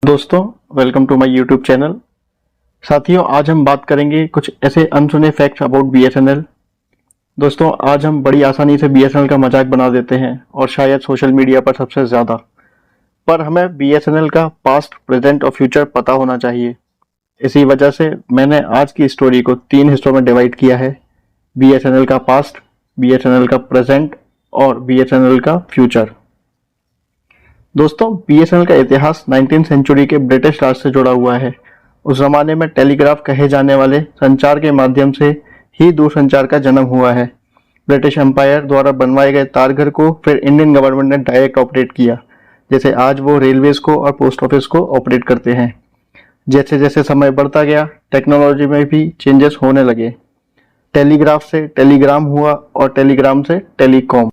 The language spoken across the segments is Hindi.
दोस्तों, welcome to my YouTube channel. साथियों, आज हम बात करेंगे कुछ ऐसे अनसुने फैक्ट्स अबाउट बीएसएनएल। दोस्तों, आज हम बड़ी आसानी से बीएसएनएल का मजाक बना देते हैं और शायद सोशल मीडिया पर सबसे ज़्यादा। पर हमें बीएसएनएल का पास्ट, प्रेजेंट और फ्यूचर पता होना चाहिए। इसी वजह से मैंने आज की स्टोरी को 3 हिस्सों में डिवाइड किया है: बीएसएनएल का पास्ट, बीएसएनएल का प्रेजेंट और बीएसएनएल का फ्यूचर। दोस्तों, बीएसएनएल का इतिहास 19वीं सेंचुरी के ब्रिटिश राज से जुड़ा हुआ है। उस जमाने में टेलीग्राफ कहे जाने वाले संचार के माध्यम से ही दूरसंचार का जन्म हुआ है। ब्रिटिश एम्पायर द्वारा बनवाए गए तारघर को फिर इंडियन गवर्नमेंट ने डायरेक्ट ऑपरेट किया, जैसे आज वो रेलवेज को और पोस्ट ऑफिस को ऑपरेट करते हैं। जैसे जैसे समय बढ़ता गया, टेक्नोलॉजी में भी चेंजेस होने लगे। टेलीग्राफ से टेलीग्राम हुआ और टेलीग्राम से टेलीकॉम।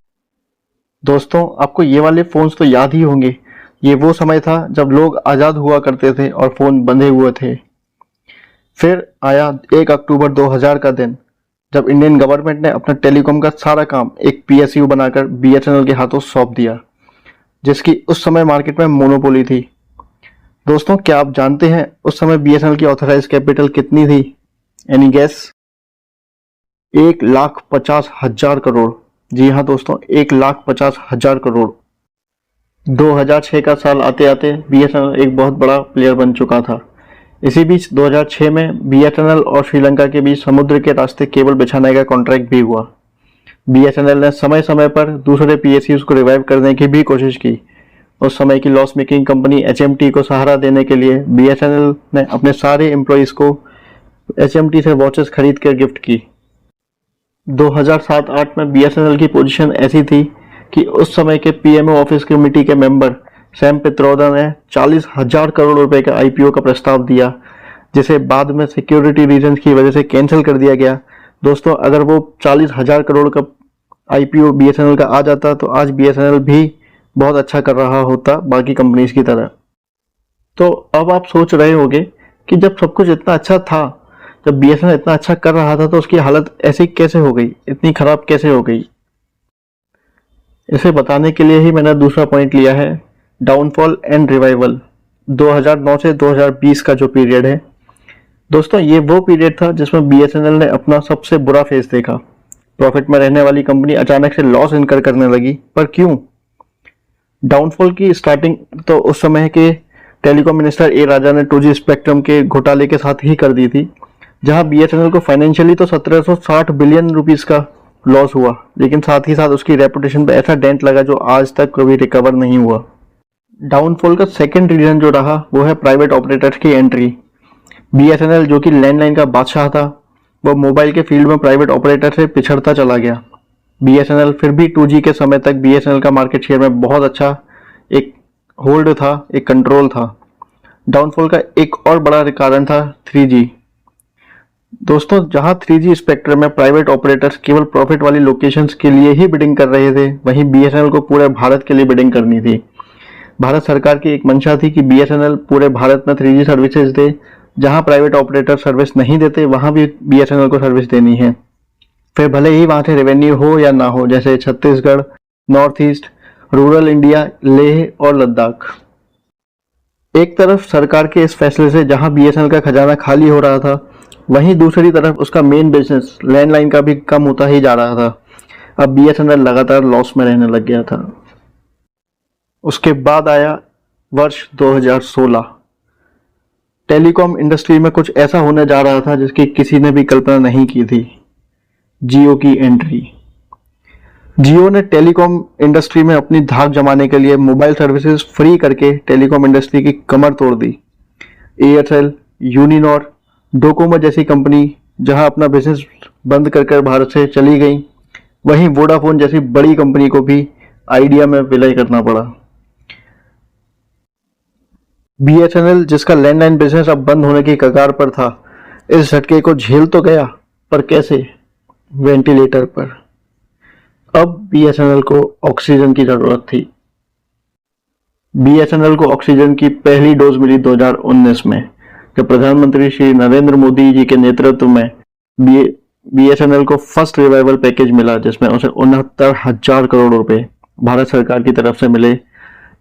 दोस्तों, आपको ये वाले फोन्स तो याद ही होंगे। ये वो समय था जब लोग आज़ाद हुआ करते थे और फ़ोन बंधे हुए थे। फिर आया 1 अक्टूबर 2000 का दिन, जब इंडियन गवर्नमेंट ने अपना टेलीकॉम का सारा काम एक पीएसयू बनाकर बीएसएनएल के हाथों सौंप दिया, जिसकी उस समय मार्केट में मोनोपोली थी। दोस्तों, क्या आप जानते हैं उस समय बीएसएनएल की ऑथराइज कैपिटल कितनी थी? Any guess? 1,50,000 करोड़। जी हाँ दोस्तों, 1,50,000 करोड़। 2006 का साल आते आते बीएसएनएल एक बहुत बड़ा प्लेयर बन चुका था। इसी बीच 2006 में बीएसएनएल और श्रीलंका के बीच समुद्र के रास्ते केबल बिछाने का कॉन्ट्रैक्ट भी हुआ। बीएसएनएल ने समय समय पर दूसरे पीएसयूज को रिवाइव करने की भी कोशिश की। उस समय की लॉस मेकिंग कंपनी एचएमटी को सहारा देने के लिए बीएसएनएल ने अपने सारे एम्प्लॉइज को एचएमटी से वॉचेस खरीद कर गिफ्ट की। 2007-8 में बीएसएनएल की पोजीशन ऐसी थी कि उस समय के पीएमओ ऑफिस कमेटी के मेंबर सैम पित्रोदा ने 40,000 करोड़ रुपए का आईपीओ का प्रस्ताव दिया, जिसे बाद में सिक्योरिटी रीजंस की वजह से कैंसिल कर दिया गया। दोस्तों, अगर वो 40,000 करोड़ का आईपीओ बीएसएनएल का आ जाता तो आज बीएसएनएल भी बहुत अच्छा कर रहा होता बाकी कंपनीज की तरह। तो अब आप सोच रहे होंगे कि जब सब कुछ इतना अच्छा था, जब बीएसएनएल इतना अच्छा कर रहा था, तो उसकी हालत ऐसी कैसे हो गई, इतनी खराब कैसे हो गई? इसे बताने के लिए ही मैंने दूसरा पॉइंट लिया है, डाउनफॉल एंड रिवाइवल। 2009 से 2020 का जो पीरियड है दोस्तों, ये वो पीरियड था जिसमें बीएसएनएल ने अपना सबसे बुरा फेज देखा। प्रॉफिट में रहने वाली कंपनी अचानक से लॉस इनकर करने लगी। पर क्यों? डाउनफॉल की स्टार्टिंग तो उस समय के टेलीकॉम मिनिस्टर ए राजा ने 2G स्पेक्ट्रम के घोटाले के साथ ही कर दी थी, जहां बीएसएनएल को फाइनेंशियली तो 1760 बिलियन रुपीस का लॉस हुआ, लेकिन साथ ही साथ उसकी रेपुटेशन पे ऐसा डेंट लगा जो आज तक कभी रिकवर नहीं हुआ। डाउनफॉल का सेकंड रीजन जो रहा वो है प्राइवेट ऑपरेटर्स की एंट्री। बीएसएनएल जो कि लैंडलाइन का बादशाह था, वो मोबाइल के फील्ड में प्राइवेट ऑपरेटर से पिछड़ता चला गया। बीएसएनएल फिर भी 2G के समय तक बीएसएनएल का मार्केट शेयर में बहुत अच्छा एक होल्ड था, एक कंट्रोल था। डाउनफॉल का एक और बड़ा कारण था 3G। दोस्तों, जहां 3G स्पेक्ट्रम में प्राइवेट ऑपरेटर्स केवल प्रॉफिट वाली लोकेशंस के लिए ही बिडिंग कर रहे थे, वहीं बीएसएनएल को पूरे भारत के लिए बिडिंग करनी थी। भारत सरकार की एक मंशा थी कि बीएसएनएल पूरे भारत में 3G सर्विसेज दे। जहां प्राइवेट ऑपरेटर सर्विस नहीं देते, वहां भी बीएसएनएल को सर्विस देनी है, फिर भले ही वहां से रेवेन्यू हो या ना हो, जैसे Chhattisgarh, north east, rural India, Leh और लद्दाख। एक तरफ सरकार के इस फैसले से जहां बीएसएनएल का खजाना खाली हो रहा था, वहीं दूसरी तरफ उसका मेन बिजनेस लैंडलाइन का भी कम होता ही जा रहा था। अब बीएसएनएल लगातार लॉस में रहने लग गया था। उसके बाद आया वर्ष 2016। टेलीकॉम इंडस्ट्री में कुछ ऐसा होने जा रहा था जिसकी किसी ने भी कल्पना नहीं की थी। जियो की एंट्री। जियो ने टेलीकॉम इंडस्ट्री में अपनी धाक जमाने के लिए मोबाइल सर्विसेज फ्री करके टेलीकॉम इंडस्ट्री की कमर तोड़ दी। एयरटेल, यूनिनॉर, डोकोमो जैसी कंपनी जहां अपना बिजनेस बंद कर भारत से चली गई, वहीं वोडाफोन जैसी बड़ी कंपनी को भी आइडिया में विलय करना पड़ा। बीएसएनएल, जिसका लैंडलाइन बिजनेस अब बंद होने की कगार पर था, इस झटके को झेल तो गया, पर कैसे? वेंटिलेटर पर। अब बीएसएनएल को ऑक्सीजन की जरूरत थी। बीएसएनएल को ऑक्सीजन की पहली डोज मिली 2019 में, जब प्रधानमंत्री श्री नरेंद्र मोदी जी के नेतृत्व में बीएसएनएल को फर्स्ट रिवाइवल पैकेज मिला, जिसमें उसे 69,000 करोड़ रुपए भारत सरकार की तरफ से मिले,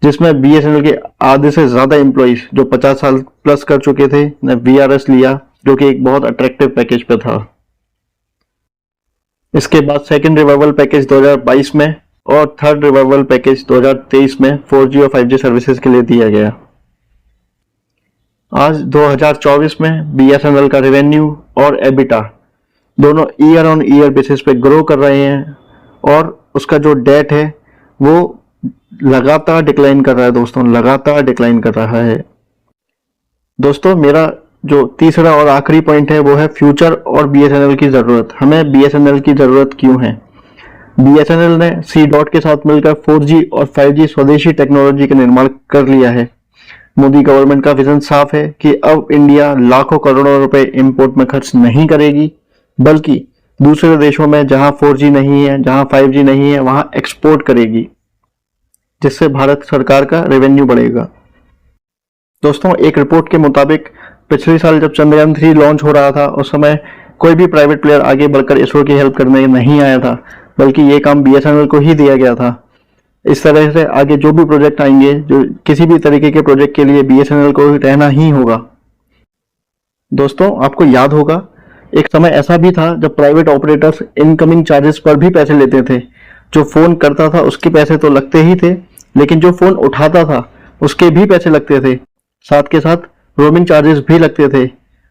जिसमें BSNL के आधे से ज्यादा एम्प्लॉइज जो 50 साल प्लस कर चुके थे ने VRS लिया, जो कि एक बहुत अट्रैक्टिव पैकेज पे था। इसके बाद सेकंड रिवाइवल पैकेज 2022 में और थर्ड रिवाइवल पैकेज 2023 में 4G और 5G सर्विसेज के लिए दिया गया। आज 2024 में BSNL का रेवेन्यू और एबिटा दोनों ईयर ऑन ईयर बेसिस पे ग्रो कर रहे हैं और उसका जो डेट है वो लगातार डिक्लाइन कर रहा है दोस्तों, लगातार डिक्लाइन कर रहा है। दोस्तों मेरा जो तीसरा और आखिरी पॉइंट है वो है फ्यूचर और BSNL की जरूरत। हमें BSNL की जरूरत क्यों है? BSNL ने C.DOT के साथ मिलकर 4G और 5G स्वदेशी टेक्नोलॉजी का निर्माण कर लिया है। मोदी गवर्नमेंट का विजन साफ है कि अब इंडिया लाखों करोड़ों रुपए इंपोर्ट में खर्च नहीं करेगी, बल्कि दूसरे देशों में जहां 4G नहीं है, जहां 5G नहीं है, वहां एक्सपोर्ट करेगी, जिससे भारत सरकार का रेवेन्यू बढ़ेगा। दोस्तों एक रिपोर्ट के मुताबिक पिछले साल जब चंद्रयान 3 लॉन्च हो रहा था, उस समय कोई भी प्राइवेट प्लेयर आगे बढ़कर इसरो की हेल्प करने नहीं आया था, बल्कि ये काम BSNL को ही दिया गया था। इस तरह से आगे जो भी प्रोजेक्ट आएंगे, जो किसी भी तरीके के प्रोजेक्ट के लिए BSNL को रहना ही होगा। दोस्तों आपको याद होगा एक समय ऐसा भी था जब प्राइवेट ऑपरेटर्स इनकमिंग चार्जेस पर भी पैसे लेते थे। जो फोन करता था उसके पैसे तो लगते ही थे, लेकिन जो फोन उठाता था उसके भी पैसे लगते थे, साथ के साथ रोमिंग चार्जेस भी लगते थे।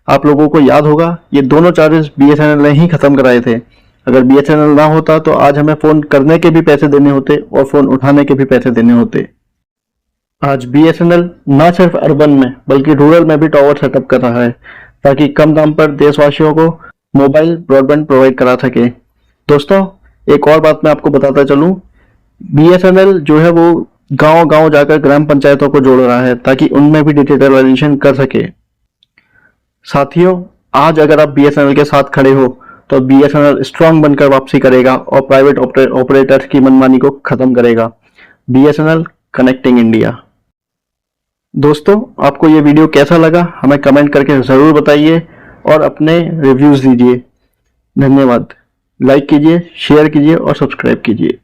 आप लोगों को याद होगा ये दोनों चार्जेस BSNL ने ही खत्म कराए थे। अगर BSNL ना होता तो आज हमें फोन करने के भी पैसे देने होते और फोन उठाने के भी पैसे देने होते। आज BSNL ना सिर्फ अर्बन में बल्कि रूरल में भी टावर सेटअप कर रहा है, ताकि कम दाम पर देशवासियों को मोबाइल ब्रॉडबैंड प्रोवाइड करा सके। दोस्तों एक और बात मैं आपको बताता चलूं, BSNL जो है वो गांव-गांव जाकर ग्राम पंचायतों को जोड़ रहा है ताकि उनमें भी डिजिटलाइजेशन कर सके। साथियों आज अगर आप BSNL के साथ खड़े हो तो BSNL स्ट्रांग बनकर वापसी करेगा और प्राइवेट ऑपरेटर्स की मनमानी को खत्म करेगा। BSNL connecting India. दोस्तों आपको ये वीडियो कैसा लगा हमें कमेंट करके जरूर बताइए और अपने रिव्यूज दीजिए। धन्यवाद। लाइक कीजिए, शेयर कीजिए और सब्सक्राइब कीजिए।